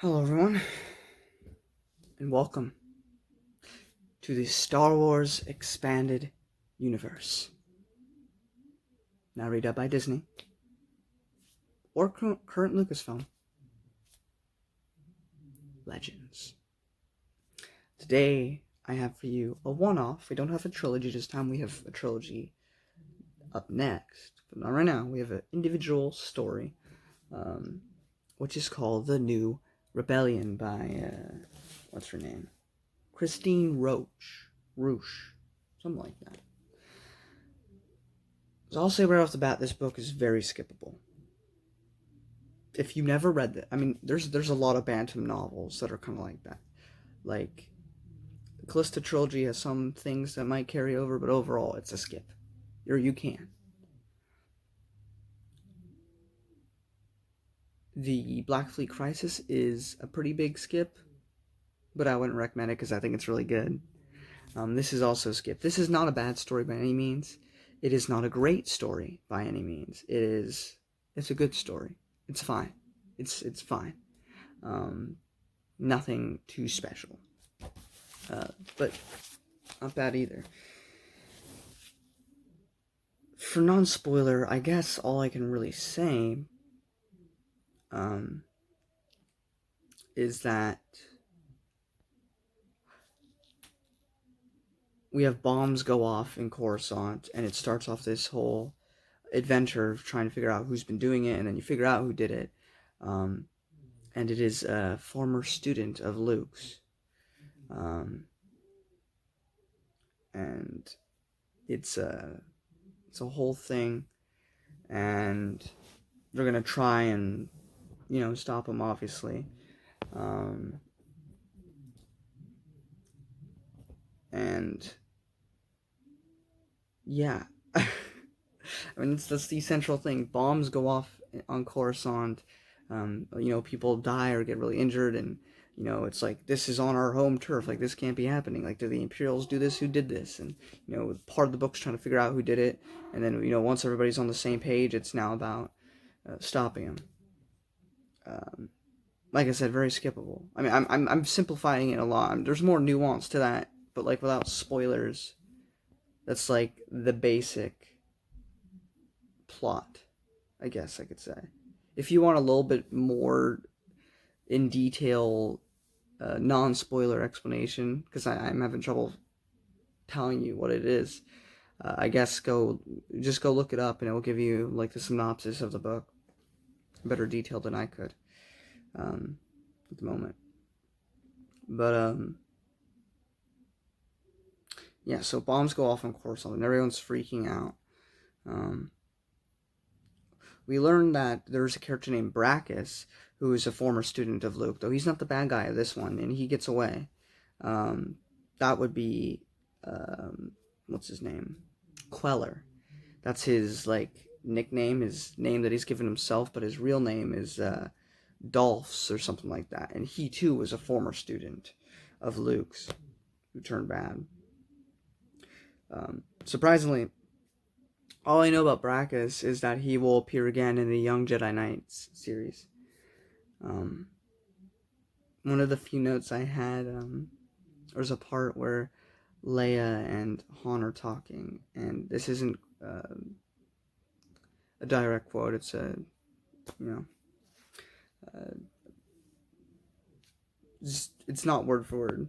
Hello, everyone, and welcome to the Star Wars Expanded Universe. Now read out by Disney or current Lucasfilm Legends. Today, I have for you a one-off. We don't have a trilogy this time. We have a trilogy up next, but not right now. We have an individual story, which is called The New Rebellion by, what's her name? Christine Roosh, something like that. So I'll say right off the bat, this book is very skippable. If you never read it, I mean, there's a lot of Bantam novels that are kind of like that. Like, the Callista trilogy has some things that might carry over, but overall, it's a skip. Or you can. The Black Fleet Crisis is a pretty big skip, but I wouldn't recommend it because I think it's really good. This is also a skip. This is not a bad story by any means. It is not a great story by any means. It's a good story. It's fine. It's fine. Nothing too special. But not bad either. For non-spoiler, I guess all I can really say is that we have bombs go off in Coruscant, and it starts off this whole adventure of trying to figure out who's been doing it, and then you figure out who did it. And it is a former student of Luke's. And it's a whole thing, and they're gonna try and, stop him, obviously. And yeah. I mean, that's the central thing. Bombs go off on Coruscant. People die or get really injured, and it's like, this is on our home turf. Like, this can't be happening. Like, did the Imperials do this? Who did this? And part of the book's trying to figure out who did it. And then once everybody's on the same page, it's now about stopping him. Like I said, very skippable. I mean, I'm simplifying it a lot. There's more nuance to that, but like without spoilers, that's like the basic plot, I guess I could say. If you want a little bit more in detail, non-spoiler explanation, because I'm having trouble telling you what it is, I guess just go look it up, and it will give you like the synopsis of the book, better detail than I could at the moment. But yeah, so bombs go off on Coruscant, and everyone's freaking out. We learn that there's a character named Brackus, who is a former student of Luke, though he's not the bad guy of this one, and he gets away. That would be, what's his name? Queller. That's his, nickname, his name that he's given himself, but his real name is Dolphs or something like that. And he, too, was a former student of Luke's who turned bad. Surprisingly, all I know about Brackus is that he will appear again in the Young Jedi Knights series. One of the few notes I had, there's a part where Leia and Han are talking, and this isn't a direct quote, it's it's not word for word,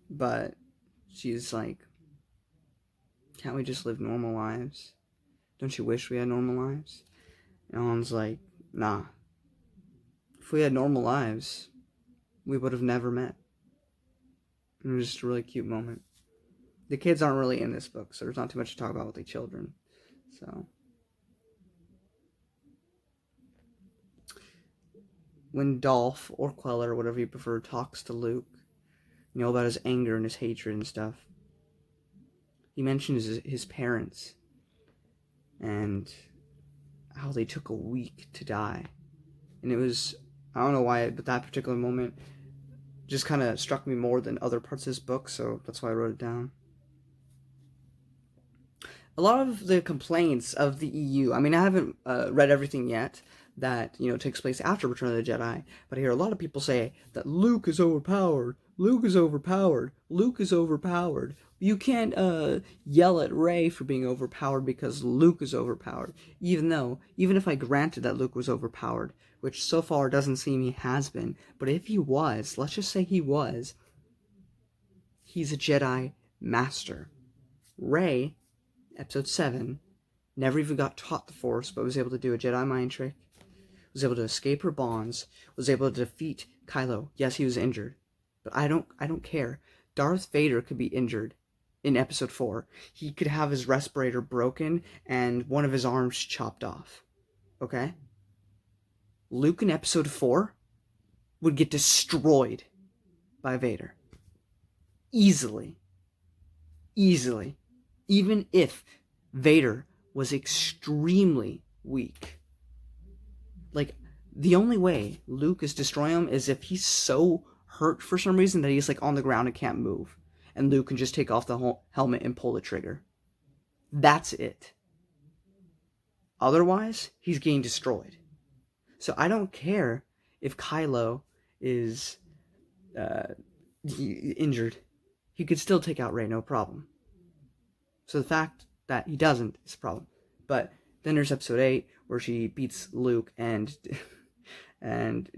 but she's like, can't we just live normal lives? Don't you wish we had normal lives? And Han's like, nah. If we had normal lives, we would have never met. It was just a really cute moment. The kids aren't really in this book, so there's not too much to talk about with the children. So when Dolph, or Queller, whatever you prefer, talks to Luke, about his anger and his hatred and stuff, he mentions his parents and how they took a week to die. And it was, I don't know why, but that particular moment just kind of struck me more than other parts of this book, so that's why I wrote it down. A lot of the complaints of the EU, I mean, I haven't read everything yet, that, takes place after Return of the Jedi. But I hear a lot of people say that Luke is overpowered. Luke is overpowered. Luke is overpowered. You can't yell at Rey for being overpowered because Luke is overpowered. Even if I granted that Luke was overpowered, which so far doesn't seem he has been, but if he was, let's just say he was, he's a Jedi Master. Rey, Episode 7, never even got taught the Force, but was able to do a Jedi mind trick, was able to escape her bonds, was able to defeat Kylo. Yes, he was injured, but I don't care. Darth Vader could be injured in Episode 4. He could have his respirator broken and one of his arms chopped off. Okay? Luke in Episode 4 would get destroyed by Vader. Easily. Even if Vader was extremely weak. Like, the only way Luke is destroying him is if he's so hurt for some reason that he's like on the ground and can't move. And Luke can just take off the helmet and pull the trigger. That's it. Otherwise, he's getting destroyed. So I don't care if Kylo is injured. He could still take out Rey, no problem. So the fact that he doesn't is a problem. But then there's Episode 8 where she beats Luke and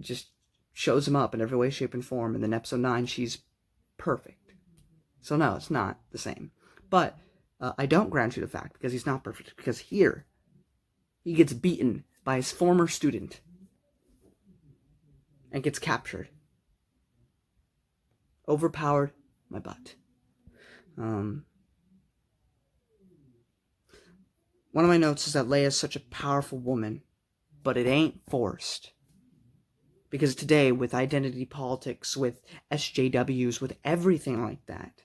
just shows him up in every way, shape, and form. And then Episode 9, she's perfect. So no, it's not the same. But I don't grant you the fact because he's not perfect. Because here, he gets beaten by his former student and gets captured. Overpowered my butt. One of my notes is that Leia is such a powerful woman, but it ain't forced. Because today, with identity politics, with SJWs, with everything like that,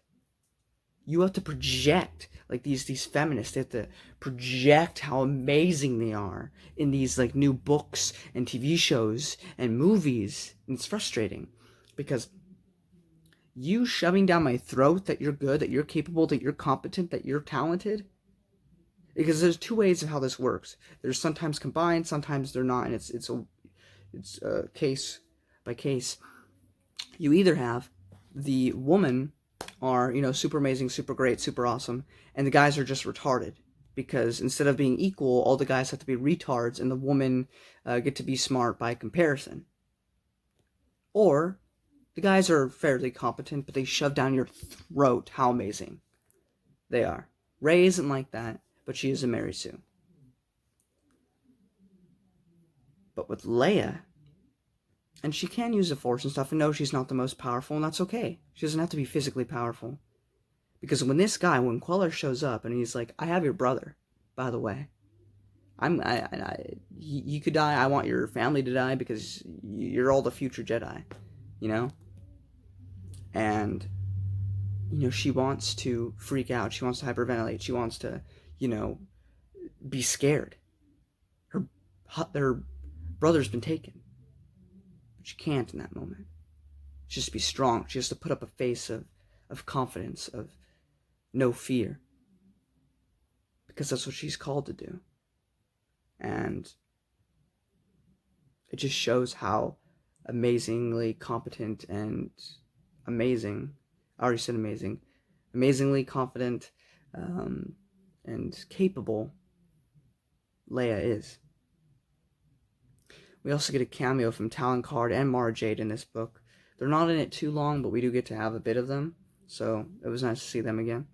you have to project, like these feminists, they have to project how amazing they are in these like new books and TV shows and movies. And it's frustrating because you shoving down my throat that you're good, that you're capable, that you're competent, that you're talented. Because there's two ways of how this works. There's sometimes combined, sometimes they're not, and it's a case by case. You either have the woman are, super amazing, super great, super awesome, and the guys are just retarded. Because instead of being equal, all the guys have to be retards, and the women get to be smart by comparison. Or the guys are fairly competent, but they shove down your throat how amazing they are. Rey isn't like that, but she is a Mary Sue. But with Leia, and she can use the Force and stuff, and no, she's not the most powerful, and that's okay. She doesn't have to be physically powerful. Because when Queller shows up, and he's like, I have your brother, by the way. You could die, I want your family to die, because you're all the future Jedi, And, she wants to freak out, she wants to hyperventilate, she wants to, be scared. Her brother's been taken. But she can't in that moment. She has to be strong. She has to put up a face of confidence, of no fear. Because that's what she's called to do. And it just shows how amazingly competent and amazing, I already said amazing, amazingly confident and capable Leia is. We also get a cameo from Talon Card and Mara Jade in this book. They're not in it too long, but we do get to have a bit of them, so it was nice to see them again.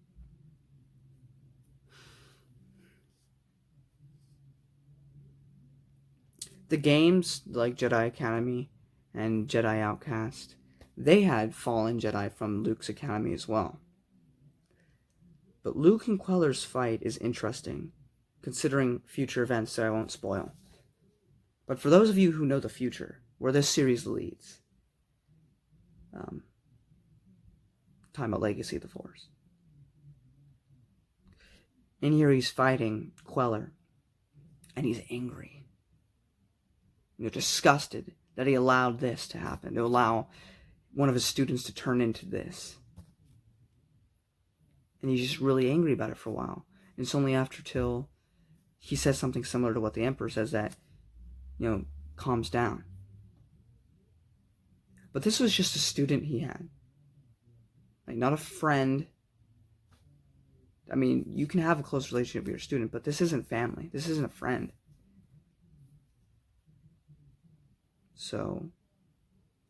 The games, like Jedi Academy and Jedi Outcast, they had fallen Jedi from Luke's Academy as well. But Luke and Queller's fight is interesting, considering future events that I won't spoil. But for those of you who know the future, where this series leads, talking about Legacy of the Force. In here he's fighting Queller, and he's angry. Disgusted that he allowed this to happen, to allow one of his students to turn into this. And he's just really angry about it for a while. And it's only after till he says something similar to what the Emperor says, that calms down. But this was just a student he had. Like, not a friend. I mean, you can have a close relationship with your student, but this isn't family. This isn't a friend. So,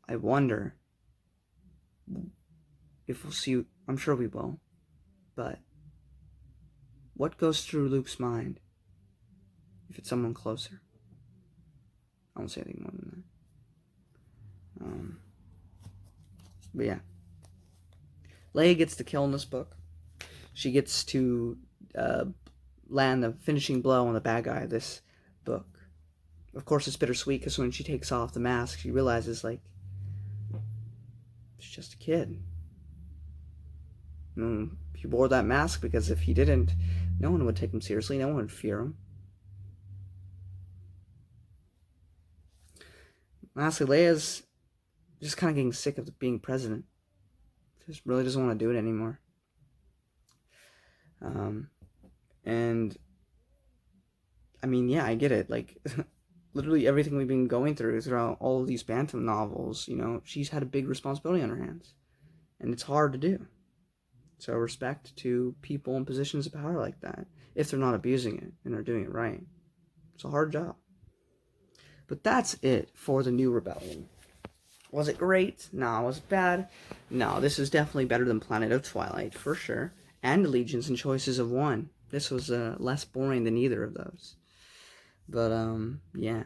I wonder if we'll see. I'm sure we will. But what goes through Luke's mind if it's someone closer? I won't say anything more than that. But yeah. Leia gets the kill in this book. She gets to land the finishing blow on the bad guy of this book. Of course, it's bittersweet because when she takes off the mask, she realizes, like, she's just a kid. He wore that mask because if he didn't, no one would take him seriously. No one would fear him. Lastly, Leia's just kind of getting sick of being president. Just really doesn't want to do it anymore. And I mean, yeah, I get it. Like, literally everything we've been going through throughout all of these Bantam novels, she's had a big responsibility on her hands. And it's hard to do. So respect to people in positions of power like that, if they're not abusing it and are doing it right. It's a hard job. But that's it for the New Rebellion. Was it great? No. Was it bad? No, this is definitely better than Planet of Twilight, for sure. And Allegiance and Choices of One. This was less boring than either of those. But, yeah.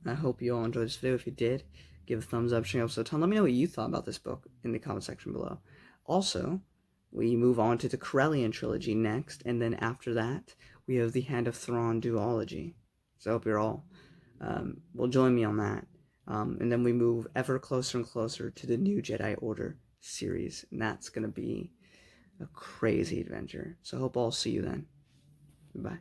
I hope you all enjoyed this video. If you did, give a thumbs up, share episode 10. Let me know what you thought about this book in the comment section below. Also, we move on to the Corellian trilogy next, and then after that, we have the Hand of Thrawn duology. So I hope you're all will join me on that. And then we move ever closer and closer to the New Jedi Order series, and that's going to be a crazy adventure. So I hope I'll see you then. Goodbye.